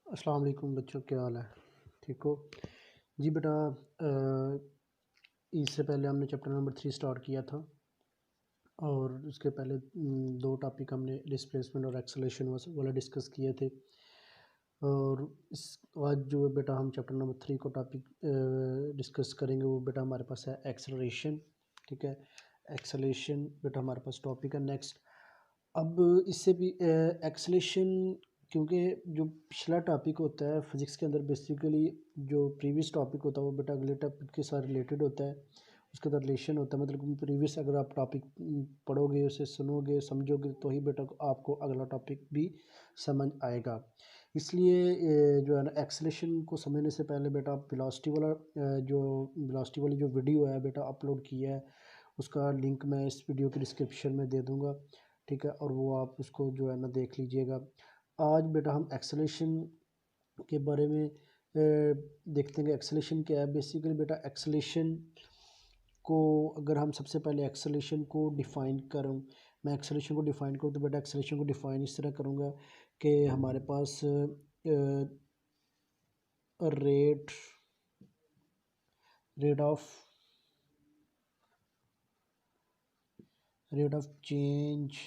अस्सलाम वालेकुम बच्चों, क्या हाल है? ठीक हो जी बेटा। इससे पहले हमने चैप्टर नंबर 3 स्टार्ट किया था और उसके पहले दो टॉपिक हमने डिस्प्लेसमेंट और एक्सेलरेशन वाला डिस्कस किए थे। और इस आज जो है बेटा हम चैप्टर नंबर 3 को टॉपिक डिस्कस करेंगे। वो बेटा हमारे पास है एक्सेलरेशन। ठीक है, एक्सेलरेशन बेटा हमारे पास टॉपिक है नेक्स्ट। अब इससे भी एक्सेलरेशन, क्योंकि जो पिछला टॉपिक होता है फिज़िक्स के अंदर बेसिकली जो प्रीवियस टॉपिक होता है वो बेटा अगले टॉपिक के साथ रिलेटेड होता है, उसके अंदर रिलेशन होता है। मतलब प्रीवियस अगर आप टॉपिक पढ़ोगे, उसे सुनोगे, समझोगे, तो ही बेटा आपको अगला टॉपिक भी समझ आएगा। इसलिए जो है ना, एक्सेलरेशन को समझने से पहले बेटा आप वेलोसिटी वाला जो वेलोसिटी वाली जो वीडियो है बेटा अपलोड किया है, उसका लिंक मैं इस वीडियो के डिस्क्रिप्शन में दे दूँगा। ठीक है, और वो आप उसको जो है ना देख लीजिएगा। आज बेटा हम एक्सेलरेशन के बारे में देखते हैं कि एक्सेलरेशन क्या है। बेसिकली बेटा एक्सेलरेशन को अगर हम सबसे पहले एक्सेलरेशन को डिफ़ाइन करूँ, मैं एक्सेलरेशन को डिफ़ाइन करूँ तो बेटा एक्सेलरेशन को डिफ़ाइन इस तरह करूँगा कि हमारे पास rate rate of change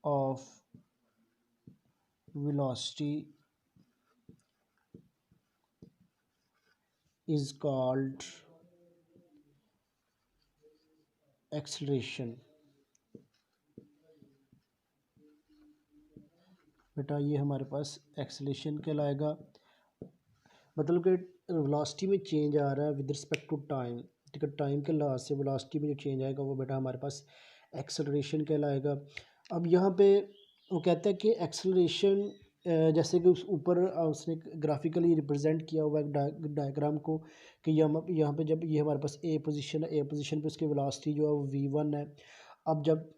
of velocity is called acceleration। बेटा ये हमारे पास एक्सेलरेशन कहलाएगा। मतलब कि वेलोसिटी में चेंज आ रहा है विद रिस्पेक्ट टू टाइम। ठीक है, टाइम के लिहाज से वेलोसिटी में जो चेंज आएगा वो बेटा हमारे पास एक्सेलरेशन कहलाएगा। अब यहाँ पे वो कहता है कि एक्सेलरेशन, जैसे कि उस ऊपर उसने ग्राफिकली रिप्रेजेंट किया हुआ है डायग्राम को, कि यहाँ पे जब ये हमारे पास ए पोजीशन है, ए पोजीशन पे उसकी वेलोसिटी जो है वो v1 है। अब जब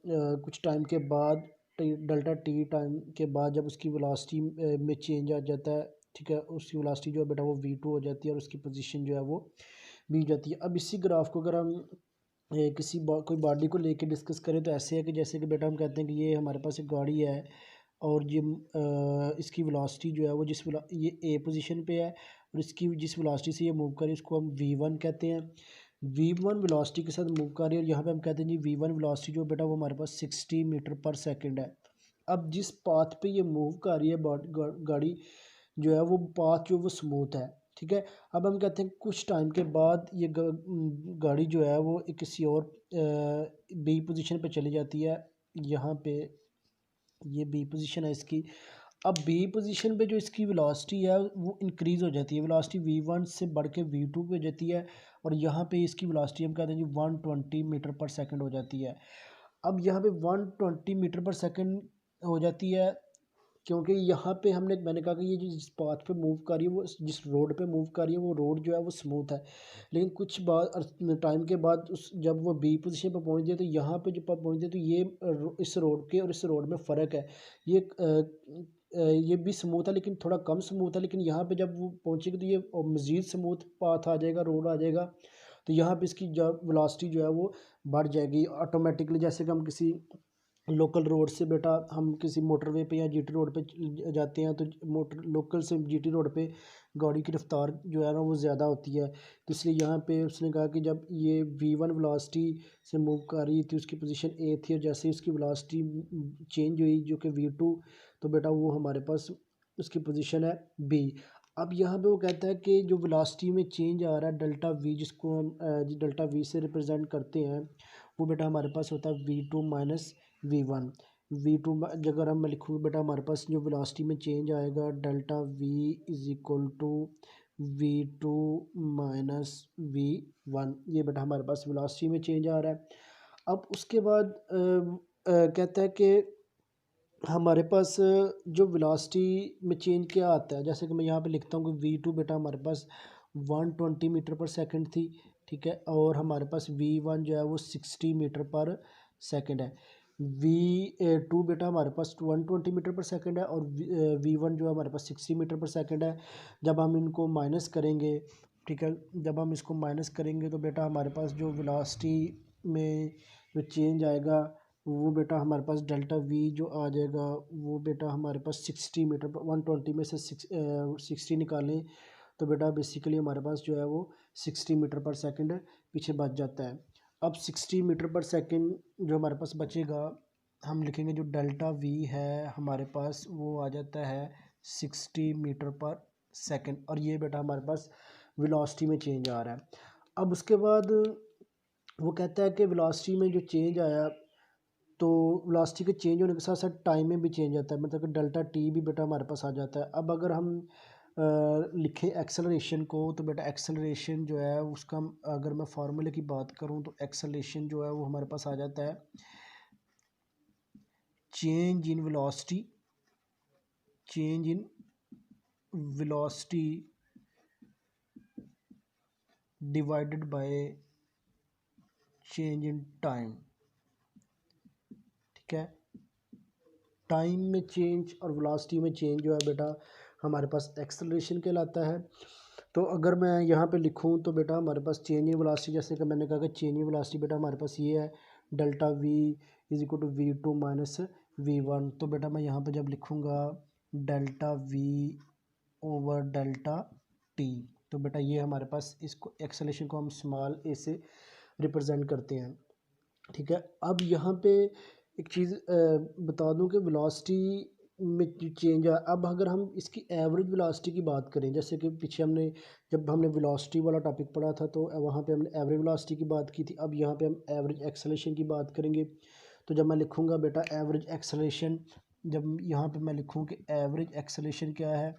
कुछ टाइम के बाद डेल्टा टी टाइम के बाद जब उसकी वेलोसिटी में चेंज आ जाता है, ठीक है, उसकी वेलोसिटी जो है बेटा वो v2 हो जाती है और उसकी पोजीशन जो है वो v जाती है। अब इसी ग्राफ को अगर हम कोई बॉडी को लेके डिस्कस करें तो ऐसे है कि जैसे कि बेटा हम कहते हैं कि ये हमारे पास एक गाड़ी है और ये इसकी वेलोसिटी जो है वो ये ए पोजीशन पे है और इसकी जिस वेलोसिटी से ये मूव करे इसको हम v1 कहते हैं। v1 वेलोसिटी के साथ मूव कर रही है और यहाँ पे हम कहते हैं जी v1 वेलोसिटी जो बेटा वो हमारे पास 60 मीटर पर सेकंड है। अब जिस पाथ पे ये मूव कर रही है गाड़ी जो है वो पाथ जो वो स्मूथ है। ठीक है, अब हम कहते हैं कुछ टाइम के बाद ये गाड़ी जो है वो किसी और बी पोजीशन पे चली जाती है। यहाँ पे ये बी पोजीशन है इसकी। अब बी पोजीशन पे जो इसकी वेलोसिटी है वो इंक्रीज़ हो जाती है, वेलोसिटी v1 से बढ़ के v2 पे हो जाती है और यहाँ पे इसकी वेलोसिटी हम कहते हैं जी 120 मीटर पर सेकंड हो जाती है। अब यहाँ पे 120 मीटर पर सेकंड हो जाती है क्योंकि यहाँ पे मैंने कहा कि ये जिस पाथ पे मूव कर रही है, वो जिस रोड पे मूव कर रही है वो रोड जो है वो स्मूथ है। लेकिन कुछ टाइम के बाद उस जब वो बी पोजीशन पर पहुँच गया तो यहाँ पे जब पहुँच गया तो ये इस रोड के और इस रोड में फ़र्क है। ये भी स्मूथ है लेकिन थोड़ा कम स्मूथ है, लेकिन यहाँ पे जब वो पहुँचेगी तो ये मज़ीद स्मूथ पाथ आ जाएगा, रोड आ जाएगा। तो यहाँ पे इसकी जब वेलोसिटी जो है वो बढ़ जाएगी ऑटोमेटिकली। जैसे कि हम किसी लोकल रोड से बेटा हम किसी मोटरवे पे या जीटी रोड पे जाते हैं तो मोटर लोकल से जीटी रोड पे गाड़ी की रफ्तार जो है ना वो ज़्यादा होती है। तो इसलिए यहाँ पे उसने कहा कि जब ये v1 वेलोसिटी से मूव कर रही थी, उसकी पोजीशन ए थी, और जैसे ही उसकी वेलोसिटी चेंज हुई जो कि v2, तो बेटा वो हमारे पास उसकी पोजीशन है b। अब यहाँ पे वो कहता है कि जो वेलोसिटी में चेंज आ रहा है डेल्टा v, जिसको हम डेल्टा v से रिप्रेजेंट करते हैं, वो बेटा हमारे पास होता है v2 माइनस v1। v2 अगर हम मैं लिखूँगा बेटा हमारे पास जो वेलोसिटी में चेंज आएगा delta v is equal to v2 minus v1। ये बेटा हमारे पास वेलोसिटी में चेंज आ रहा है। अब उसके बाद कहता है कि हमारे पास जो वेलोसिटी में चेंज क्या आता है, जैसे कि मैं यहाँ पे लिखता हूँ कि v2 बेटा हमारे पास 120 मीटर पर सेकंड थी। ठीक है, और हमारे पास v1 जो है वो 60 मीटर पर सेकंड है। v2 बेटा हमारे पास 120 मीटर पर सेकंड है और v1 जो है हमारे पास 60 मीटर पर सेकंड है। जब हम इनको माइनस करेंगे, ठीक है, जब हम इसको माइनस करेंगे तो बेटा हमारे पास जो वेलोसिटी में जो चेंज आएगा वो बेटा हमारे पास डेल्टा वी जो आ जाएगा वो बेटा हमारे पास 60 मीटर पर 120 में से 60 निकालें तो बेटा बेसिकली हमारे पास जो है वो 60 मीटर पर सेकंड पीछे बच जाता है। अब 60 मीटर पर सेकंड जो हमारे पास बचेगा हम लिखेंगे जो डेल्टा वी है हमारे पास वो आ जाता है 60 मीटर पर सेकंड और ये बेटा हमारे पास वेलोसिटी में चेंज आ रहा है। अब उसके बाद वो कहता है कि वेलोसिटी में जो चेंज आया तो वेलोसिटी के चेंज होने के साथ साथ टाइम में भी चेंज आता है, मतलब कि डेल्टा टी भी बेटा हमारे पास आ जाता है। अब अगर हम लिखें एक्सेलरेशन को तो बेटा एक्सेलरेशन जो है उसका अगर मैं फार्मूले की बात करूं तो एक्सेलरेशन जो है वो हमारे पास आ जाता है change in velocity divided by change in time. ठीक है, टाइम में चेंज और वेलोसिटी में चेंज जो है बेटा हमारे पास एक्सेलरेशन कहलाता है। तो अगर मैं यहाँ पे लिखूँ तो बेटा हमारे पास चेंज इन वेलोसिटी, जैसे कि मैंने कहा कि चेंज इन वेलोसिटी बेटा हमारे पास ये है delta v is equal to V2 minus V1। तो बेटा मैं यहाँ पे जब लिखूँगा delta v over delta t तो बेटा ये हमारे पास इसको एक्सेलरेशन को हम स्मॉल ए से रिप्रेजेंट करते हैं। ठीक है, अब यहाँ पे एक चीज़ बता दूं कि वेलोसिटी में जो चेंज है, अब अगर हम इसकी एवरेज वेलोसिटी की बात करें, जैसे कि पीछे जब हमने वेलोसिटी वाला टॉपिक पढ़ा था तो वहाँ पे हमने एवरेज वेलोसिटी की बात की थी। अब यहाँ पे हम एवरेज एक्सेलरेशन की बात करेंगे। तो जब मैं लिखूँगा बेटा एवरेज एक्सेलरेशन, जब यहाँ पे मैं लिखूँ कि एवरेज एक्सेलरेशन क्या है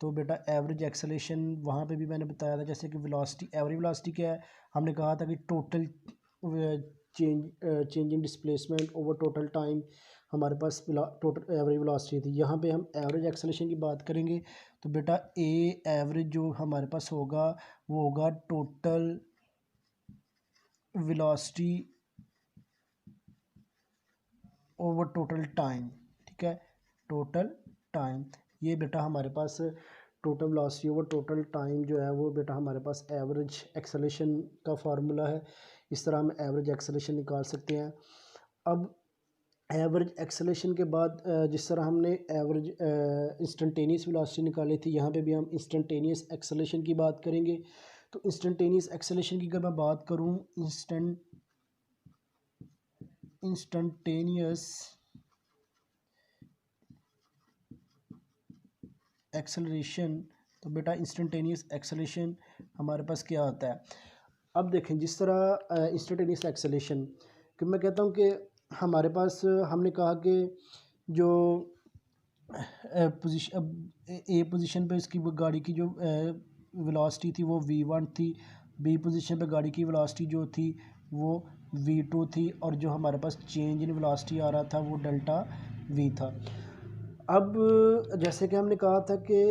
तो बेटा एवरेज एक्सेलरेशन वहाँ पे भी मैंने बताया था, जैसे कि वेलोसिटी एवरेज वेलोसिटी क्या है, हमने कहा था कि total change in displacement over total time हमारे पास टोटल एवरेज वेलोसिटी थी। यहाँ पे हम एवरेज एक्सेलरेशन की बात करेंगे तो बेटा ए एवरेज जो हमारे पास होगा वो होगा total velocity over total time. ठीक है, टोटल टाइम, ये बेटा हमारे पास total velocity over total time जो है वो बेटा हमारे पास एवरेज एक्सेलरेशन का फार्मूला है। इस तरह हम एवरेज एक्सेलरेशन निकाल सकते हैं। अब एवरेज एक्सेलरेशन के बाद जिस तरह हमने एवरेज इंस्टेंटेनियस वेलोसिटी निकाली थी, यहाँ पे भी हम इंस्टेंटेनियस एक्सेलरेशन की बात करेंगे। तो इंस्टेंटेनियस एक्सेलरेशन की अगर मैं बात करूँ इंस्टेंटेनियस एक्सेलरेशन तो बेटा इंस्टेंटेनियस एक्सेलरेशन हमारे पास क्या आता है। अब देखें जिस तरह इंस्टेंटेनियस एक्सेलरेशन कि मैं कहता हूँ कि हमारे पास हमने कहा कि जो पोजीशन पे इसकी गाड़ी की जो वेलोसिटी थी वो V1 थी, बी पोजीशन पे गाड़ी की वेलोसिटी जो थी वो V2 थी और जो हमारे पास चेंज इन वेलोसिटी आ रहा था वो डेल्टा V था। अब जैसे कि हमने कहा था कि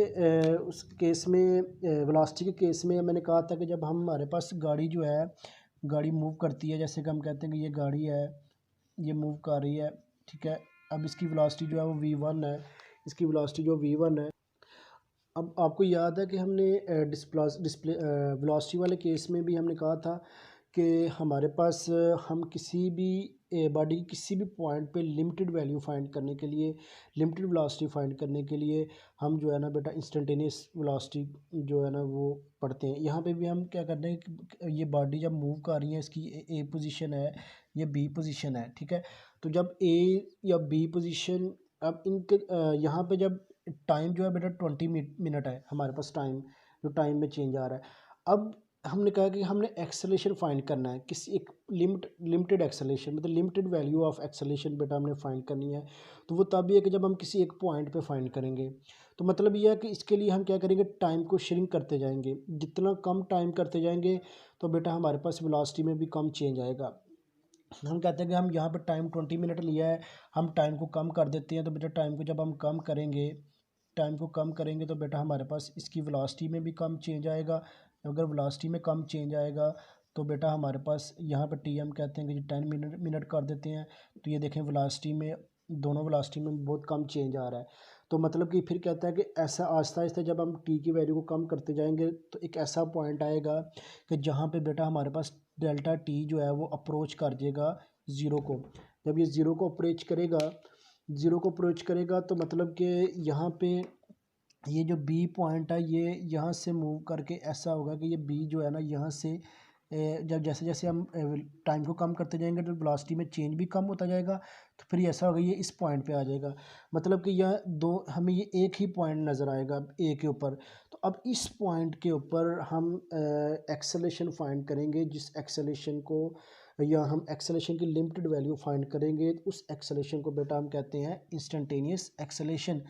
उस केस में वेलोसिटी के केस में मैंने कहा था कि जब हमारे पास गाड़ी जो है गाड़ी मूव करती है, जैसे कि हम कहते हैं कि ये गाड़ी है ये मूव कर रही है। ठीक है, अब इसकी वेलोसिटी जो है वो V1 है, इसकी वेलोसिटी जो V1 है। अब आपको याद है कि हमने डिस्प्ले वेलोसिटी वाले केस में भी हमने कहा था कि हमारे पास हम किसी भी बॉडी की किसी भी पॉइंट पे लिमिटेड वैल्यू फाइंड करने के लिए, लिमिटेड वेलोसिटी फाइंड करने के लिए हम जो है ना बेटा इंस्टेंटेनियस वेलोसिटी जो है ना वो पढ़ते हैं। यहाँ पे भी हम क्या करते हैं कि ये बॉडी जब मूव कर रही है इसकी ए पोजीशन है या बी पोजीशन है। ठीक है, तो जब ए या बी पोजीशन, अब इनके यहाँ पे जब टाइम जो है बेटा 20 मिनट है हमारे पास, टाइम जो टाइम में चेंज आ रहा है। अब हमने कहा कि हमने एक्सेलरेशन फाइंड करना है, किसी एक लिमिटेड एक्सेलरेशन, मतलब लिमिटेड वैल्यू ऑफ एक्सेलरेशन बेटा हमने फाइंड करनी है। तो वो तब भी है कि जब हम किसी एक पॉइंट पे फाइंड करेंगे। तो मतलब ये है कि इसके लिए हम क्या करेंगे, टाइम को श्रिंक करते जाएंगे, जितना कम टाइम करते जाएंगे तो बेटा हमारे पास वेलोसिटी में भी कम चेंज आएगा। हम कहते हैं कि हम यहाँ पर टाइम 20 मिनट लिया है, हम टाइम को कम कर देते हैं। तो बेटा टाइम को जब हम कम करेंगे, टाइम को कम करेंगे तो बेटा हमारे पास इसकी वेलोसिटी में भी कम चेंज आएगा। अगर वेलोसिटी में कम चेंज आएगा तो बेटा हमारे पास यहाँ पर टी हम कहते हैं कि 10 मिनट कर देते हैं। तो ये देखें वेलोसिटी में, दोनों वेलोसिटी में बहुत कम चेंज आ रहा है। तो मतलब कि फिर कहता है कि ऐसा आहिस्ता आहिस्ता जब हम टी की वैल्यू को कम करते जाएंगे तो एक ऐसा पॉइंट आएगा कि जहाँ पे बेटा हमारे पास डेल्टा टी जो है वो अप्रोच कर जाएगा ज़ीरो को। जब ये ज़ीरो को अप्रोच करेगा, ज़ीरो को अप्रोच करेगा तो मतलब कि यहाँ पे ये जो बी पॉइंट है ये यहाँ से मूव करके ऐसा होगा कि ये बी जो है ना यहाँ से जब जैसे जैसे हम टाइम को कम करते जाएंगे तो वेलोसिटी में चेंज भी कम होता जाएगा, तो फिर ऐसा होगा ये इस पॉइंट पे आ जाएगा। मतलब कि यह दो हमें ये एक ही पॉइंट नज़र आएगा ए के ऊपर। तो अब इस पॉइंट के ऊपर हम एक्सेलेरेशन फाइंड करेंगे, जिस एक्सेलेरेशन को या हम एक्सेलेरेशन की लिमिटेड वैल्यू फाइंड करेंगे, उस एक्सेलेरेशन को बेटा हम कहते हैं इंस्टेंटेनियस एक्सेलेरेशन।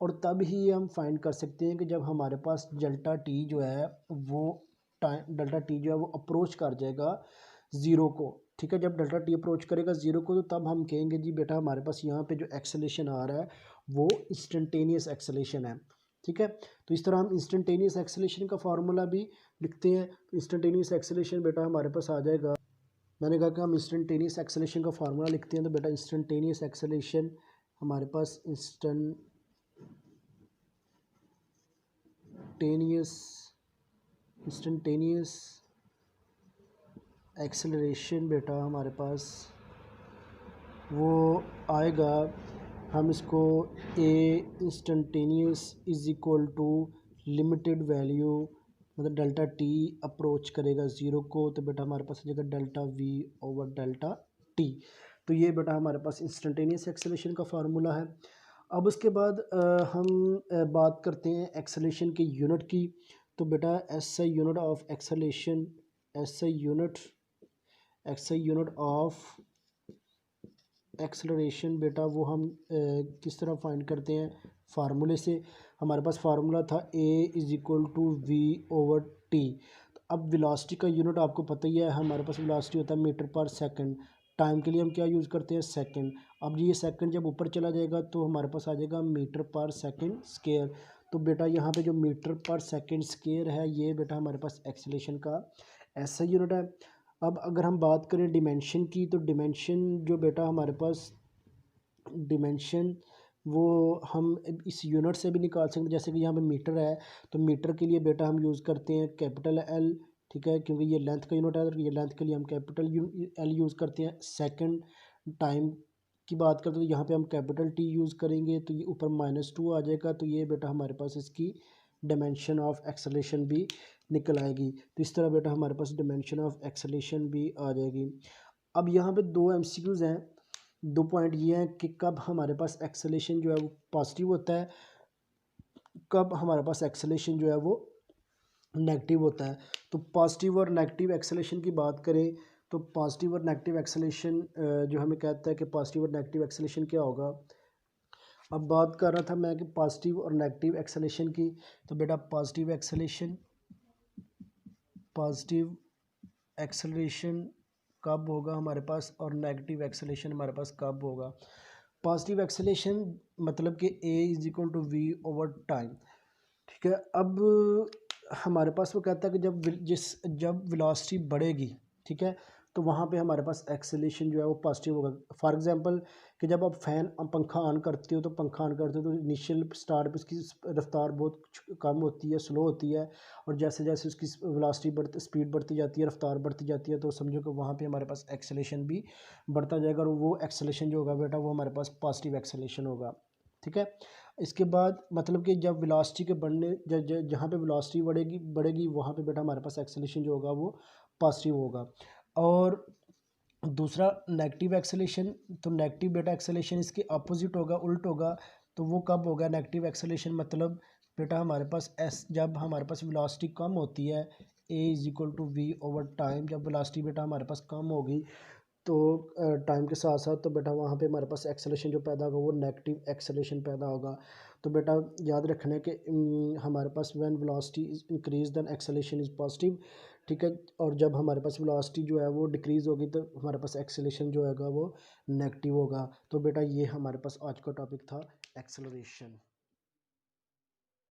और तब ही हम फाइंड कर सकते हैं कि जब हमारे पास डेल्टा टी जो है वो टाइम डेल्टा टी जो है वो अप्रोच कर जाएगा ज़ीरो को। ठीक है, जब डेल्टा टी अप्रोच करेगा ज़ीरो को तो तब हम कहेंगे जी बेटा हमारे पास यहाँ पे जो एक्सेलेरेशन आ रहा है वो इंस्टेंटेनियस एक्सेलेरेशन है। ठीक है, तो इस तरह हम इंस्टेंटेनियस एक्सेलेरेशन का फार्मूला भी लिखते हैं। इंस्टेंटेनियस एक्सेलेरेशन बेटा हमारे पास आ जाएगा, मैंने कहा कि हम इंस्टेंटेनियस एक्सेलेरेशन का फार्मूला लिखते हैं, तो बेटा इंस्टेंटेनियस एक्सेलेरेशन हमारे पास इंस्टेंटेनियस एक्सेलरेशन बेटा हमारे पास वो आएगा, हम इसको a instantaneous is equal to limited value, मतलब डेल्टा टी अप्रोच करेगा ज़ीरो को तो बेटा हमारे पास आ जाएगा delta v over delta t. तो ये बेटा हमारे पास इंस्टेंटेनियस एक्सेलरेशन का फार्मूला है। अब उसके बाद हम बात करते हैं एक्सेलरेशन की यूनिट की। तो बेटा S I unit of acceleration, S I unit of acceleration बेटा वो हम किस तरह फाइंड करते हैं, फार्मूले से। हमारे पास फार्मूला था a is equal to v over t. अब वेलोसिटी का यूनिट आपको पता ही है, हमारे पास वेलोसिटी होता है मीटर पर सेकंड, टाइम के लिए हम क्या यूज़ करते हैं, सेकंड। अब ये सेकंड जब ऊपर चला जाएगा तो हमारे पास आ जाएगा मीटर पर सेकंड स्क्वायर। तो बेटा यहाँ पे जो मीटर पर सेकंड स्क्वायर है ये बेटा हमारे पास एक्सेलरेशन का ऐसा यूनिट है। अब अगर हम बात करें डिमेंशन की, तो डिमेंशन जो बेटा हमारे पास डिमेंशन वो हम इस यूनिट से भी निकाल सकते हैं। जैसे कि यहाँ पे मीटर है तो मीटर के लिए बेटा हम यूज़ करते हैं कैपिटल एल, ठीक है, क्योंकि ये लेंथ का यूनिट है तो ये लेंथ के लिए हम कैपिटल एल यूज़ करते हैं। सेकंड टाइम की बात करते हैं तो यहाँ पे हम कैपिटल टी यूज़ करेंगे, तो ये ऊपर -2 आ जाएगा। तो ये बेटा हमारे पास इसकी डायमेंशन ऑफ एक्सेलरेशन भी निकल आएगी। तो इस तरह बेटा हमारे पास डायमेंशन ऑफ एक्सेलरेशन भी आ जाएगी। अब यहाँ पे दो एमसीक्यूज़ हैं, दो पॉइंट ये हैं कि कब हमारे पास एक्सेलरेशन जो है वो पॉजिटिव होता है, कब हमारे पास एक्सेलरेशन जो है वो नेगेटिव होता है। तो पॉजिटिव और नेगेटिव एक्सेलरेशन की बात करें तो पॉजिटिव और नेगेटिव एक्सेलरेशन जो हमें कहता है कि पॉजिटिव और नेगेटिव एक्सेलरेशन क्या होगा। अब बात कर रहा था मैं कि पॉजिटिव और नेगेटिव एक्सेलरेशन की। तो बेटा पॉजिटिव एक्सेलरेशन कब होगा हमारे पास और नेगेटिव एक्सेलरेशन हमारे पास कब होगा। पॉजिटिव एक्सेलरेशन मतलब कि a is equal to v over time. ठीक है, अब हमारे पास वो कहता है कि जब वेलोसिटी बढ़ेगी, ठीक है, तो वहाँ पे हमारे पास एक्सेलरेशन जो है वो पॉजिटिव होगा। फॉर एग्जांपल कि जब आप पंखा ऑन करते हो तो इनिशियल स्टार्ट पे उसकी रफ्तार बहुत कम होती है, स्लो होती है, और जैसे जैसे उसकी वेलोसिटी स्पीड बढ़ती जाती है, रफ्तार बढ़ती जाती है, तो समझो कि वहाँ पे हमारे पास एक्सेलरेशन भी बढ़ता जाएगा, और वो एक्सेलरेशन जो होगा बेटा वो हमारे पास पॉजिटिव एक्सेलरेशन होगा। ठीक है, इसके बाद मतलब कि जब वेलोसिटी के बढ़ने जहाँ पे वेलोसिटी बढ़ेगी वहाँ पे बेटा हमारे पास एक्सेलरेशन जो होगा वो पॉजिटिव होगा। और दूसरा नेगेटिव एक्सेलरेशन, तो नेगेटिव बेटा एक्सेलरेशन इसके अपोजिट होगा, उल्ट होगा। तो वो कब होगा नेगेटिव एक्सेलरेशन, मतलब बेटा हमारे पास जब हमारे पास वेलोसिटी कम होती है, a is equal to v over time, जब वेलोसिटी बेटा हमारे पास कम होगी तो टाइम के साथ साथ तो बेटा वहाँ पे हमारे पास एक्सेलरेशन जो पैदा होगा वो नेगेटिव एक्सेलरेशन पैदा होगा। तो बेटा याद रखना है कि हमारे पास when velocity is increase then acceleration is positive. ठीक है, और जब हमारे पास वेलोसिटी जो है वो डिक्रीज़ होगी तो हमारे पास एक्सेलरेशन जो होगा वो नेगेटिव होगा। तो बेटा ये हमारे पास आज का टॉपिक था एक्सेलरेशन।